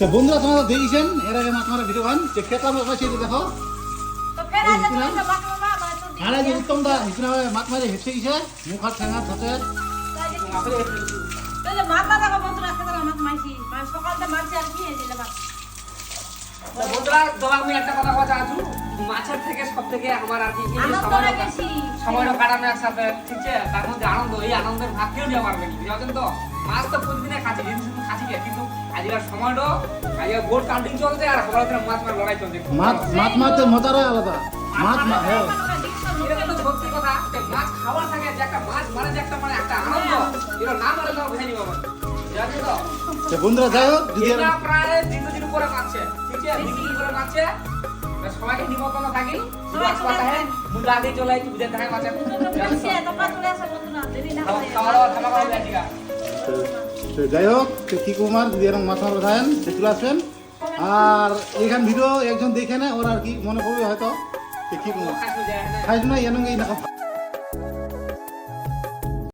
তো বন্ধুরা তোমরা দেখেছেন এর আগে মাছ মারা ভিডিও গান যে খেতা মাছ পাইছে দেখো আরে যে উত্তমদা হিসনা মাছ মারে হেসে গেছে মুখ হাত ঠেঙা থাকে বন্ধুরা তোমাকে আমি একটা কথা কথা আছো মাছের থেকে সব থেকে আমার আর কি সময়টা কাটানো একসাথে ঠিক আছে তার মধ্যে আনন্দ এই আনন্দের ভাগ কেউ নিয়ে পারবে না বুঝলেন তো মাছ তো প্রতিদিনে খাচ্ছি দিন শুধু খাচ্ছি কিন্তু আজকের সময়টা আজকে বোর্ড কাউন্টিং চলছে আর সকালে মাছ মার লড়াই চলছে মাছ মারতে মজাটা আলাদা মাছ হ্যাঁ এটা কিন্তু সত্যি কথা যে মাছ খাবার থাকে যে একটা মাছ মানে যে একটা মানে একটা আনন্দ এটা না মানে তো বুঝে নিব জানেন তো বন্ধুরা যাই হোক যদি এটা প্রায় দিন করে মারছে ঠিক আছে দিন করে মারছে সবাইকে নিমন্ত্রণ থাকি মাছ পাতা হ্যাঁ মুন্ডা আগে চলে আইছি বুঝে দেখা মাছ তো যাই হোক কি কুমার যদি এরকম মাছ মারবে থাকেন চলে আসবেন আর এইখান ভিডিও একজন দেখে না ওর আর কি মনে পড়বে হয়তো কি কুমার খাইছ না এরকম